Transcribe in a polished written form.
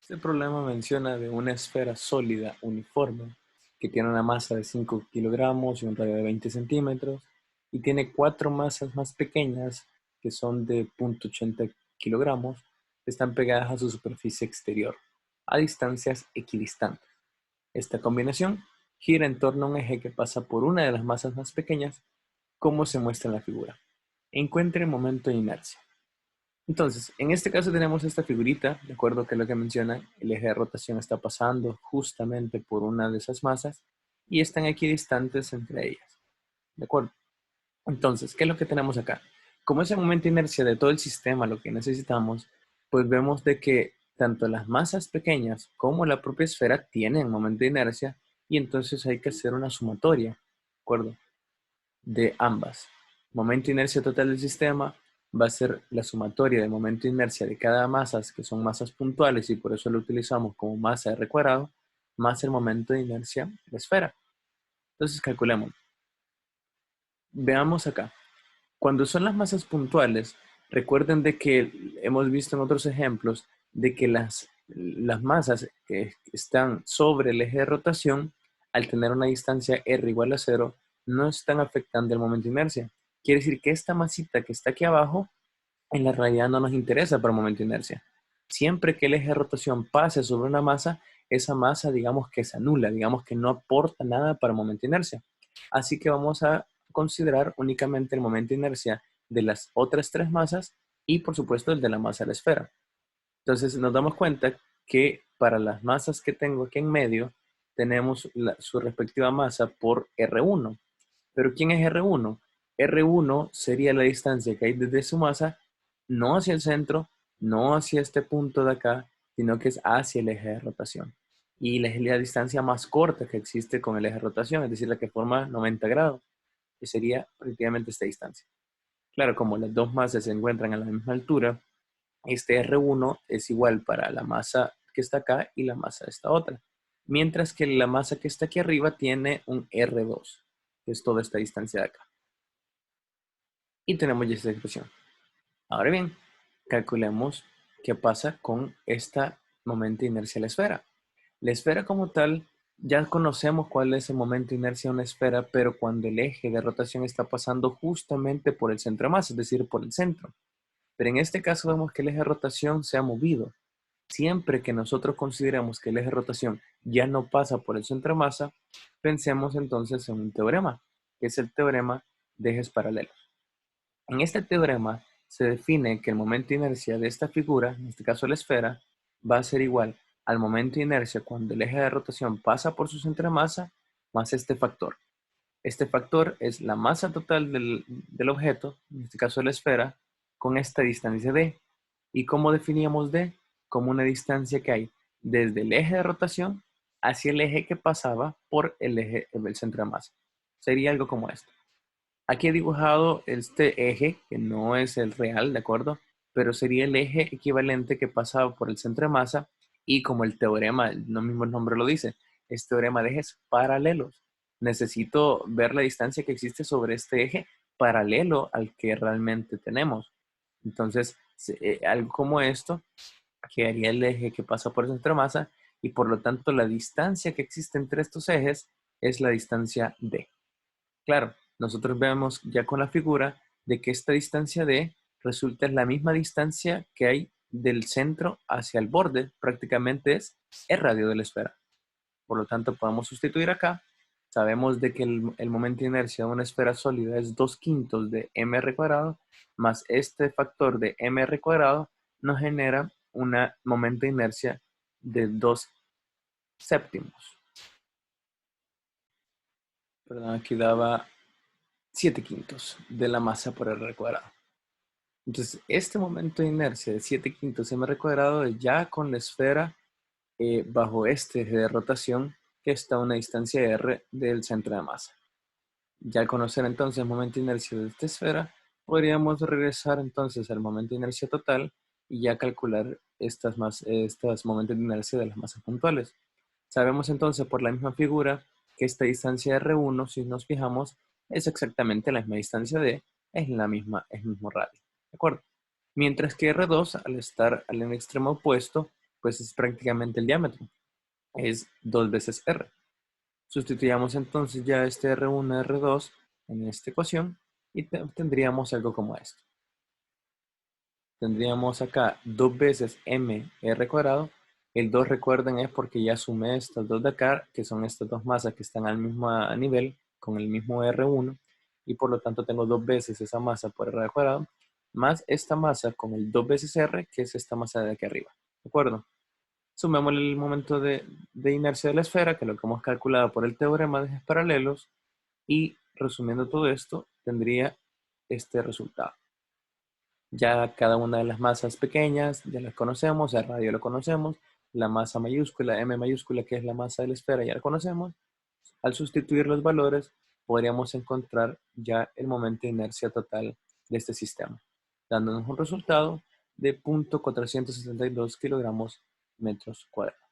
Este problema menciona de una esfera sólida uniforme que tiene una masa de 5 kilogramos y un radio de 20 centímetros y tiene cuatro masas más pequeñas que son de 0,80 kilogramos que están pegadas a su superficie exterior a distancias equidistantes. Esta combinación gira en torno a un eje que pasa por una de las masas más pequeñas, como se muestra en la figura. Encuentre el momento de inercia. Entonces, en este caso tenemos esta figurita, de acuerdo que lo que menciona, el eje de rotación está pasando justamente por una de esas masas y están equidistantes entre ellas, ¿de acuerdo? Entonces, ¿qué es lo que tenemos acá? Como es el momento de inercia de todo el sistema, lo que necesitamos, pues vemos de que tanto las masas pequeñas como la propia esfera tienen momento de inercia y entonces hay que hacer una sumatoria, ¿de acuerdo? De ambas. Momento de inercia total del sistema va a ser la sumatoria del momento de inercia de cada masa, que son masas puntuales y por eso lo utilizamos como masa R cuadrado, más el momento de inercia de la esfera. Entonces calculemos. Veamos acá. Cuando son las masas puntuales, recuerden de que hemos visto en otros ejemplos de que las masas que están sobre el eje de rotación, al tener una distancia r igual a cero, no están afectando el momento de inercia. Quiere decir que esta masita que está aquí abajo, en la realidad no nos interesa para el momento de inercia. Siempre que el eje de rotación pase sobre una masa, esa masa digamos que se anula, digamos que no aporta nada para el momento de inercia. Así que vamos a considerar únicamente el momento de inercia de las otras tres masas y por supuesto el de la masa de la esfera. Entonces nos damos cuenta que para las masas que tengo aquí en medio, tenemos su respectiva masa por R1. Pero ¿quién es R1? R1 sería la distancia que hay desde su masa, no hacia el centro, no hacia este punto de acá, sino que es hacia el eje de rotación. Y es la distancia más corta que existe con el eje de rotación, es decir, la que forma 90 grados, que sería prácticamente esta distancia. Claro, como las dos masas se encuentran a la misma altura, este R1 es igual para la masa que está acá y la masa de esta otra. Mientras que la masa que está aquí arriba tiene un R2, que es toda esta distancia de acá. Y tenemos ya esta expresión. Ahora bien, calculemos qué pasa con este momento de inercia de la esfera. La esfera como tal, ya conocemos cuál es el momento de inercia de una esfera, pero cuando el eje de rotación está pasando justamente por el centro de masa, es decir, por el centro. Pero en este caso vemos que el eje de rotación se ha movido. Siempre que nosotros consideramos que el eje de rotación ya no pasa por el centro de masa, pensemos entonces en un teorema, que es el teorema de ejes paralelos. En este teorema se define que el momento de inercia de esta figura, en este caso la esfera, va a ser igual al momento de inercia cuando el eje de rotación pasa por su centro de masa más este factor. Este factor es la masa total del objeto, en este caso la esfera, con esta distancia d. ¿Y cómo definíamos d? Como una distancia que hay desde el eje de rotación hacia el eje que pasaba por el eje del centro de masa. Sería algo como esto. Aquí he dibujado este eje, que no es el real, ¿de acuerdo? Pero sería el eje equivalente que pasaba por el centro de masa y como el teorema, no mismo el nombre lo dice, es teorema de ejes paralelos. Necesito ver la distancia que existe sobre este eje paralelo al que realmente tenemos. Entonces, algo como esto, que haría el eje que pasa por el centro de masa y por lo tanto la distancia que existe entre estos ejes es la distancia d. Claro, nosotros vemos ya con la figura de que esta distancia d resulta en la misma distancia que hay del centro hacia el borde, prácticamente es el radio de la esfera. Por lo tanto, podemos sustituir acá. Sabemos de que el momento de inercia de una esfera sólida es 2/5 de mr cuadrado, más este factor de mr cuadrado nos genera un momento de inercia de 2/7. Perdón, aquí daba 7/5 de la masa por r cuadrado. Entonces, este momento de inercia de 7/5 mr cuadrado es ya con la esfera bajo este eje de rotación que está a una distancia r del centro de masa. Ya al conocer entonces el momento de inercia de esta esfera, podríamos regresar entonces al momento de inercia total y ya calcular estos momentos de inercia de las masas puntuales. Sabemos entonces por la misma figura que esta distancia R1, si nos fijamos, es exactamente la misma distancia D, es el mismo radio. ¿De acuerdo? Mientras que R2, al estar al extremo opuesto, pues es prácticamente el diámetro. Es 2 veces R. Sustituyamos entonces ya este R1, R2 en esta ecuación y tendríamos algo como esto. Tendríamos acá 2 veces mr cuadrado. El 2, recuerden, es porque ya sumé estas dos de acá, que son estas dos masas que están al mismo nivel, con el mismo R1, y por lo tanto tengo 2 veces esa masa por R cuadrado, más esta masa con el 2 veces R, que es esta masa de aquí arriba. ¿De acuerdo? Sumemos el momento de inercia de la esfera, que lo que hemos calculado por el teorema de ejes paralelos, y resumiendo todo esto, tendría este resultado. Ya cada una de las masas pequeñas ya las conocemos, el radio lo conocemos, la masa mayúscula, M mayúscula, que es la masa de la esfera, ya la conocemos. Al sustituir los valores, podríamos encontrar ya el momento de inercia total de este sistema, dándonos un resultado de 0.472 kilogramos metros cuadrados.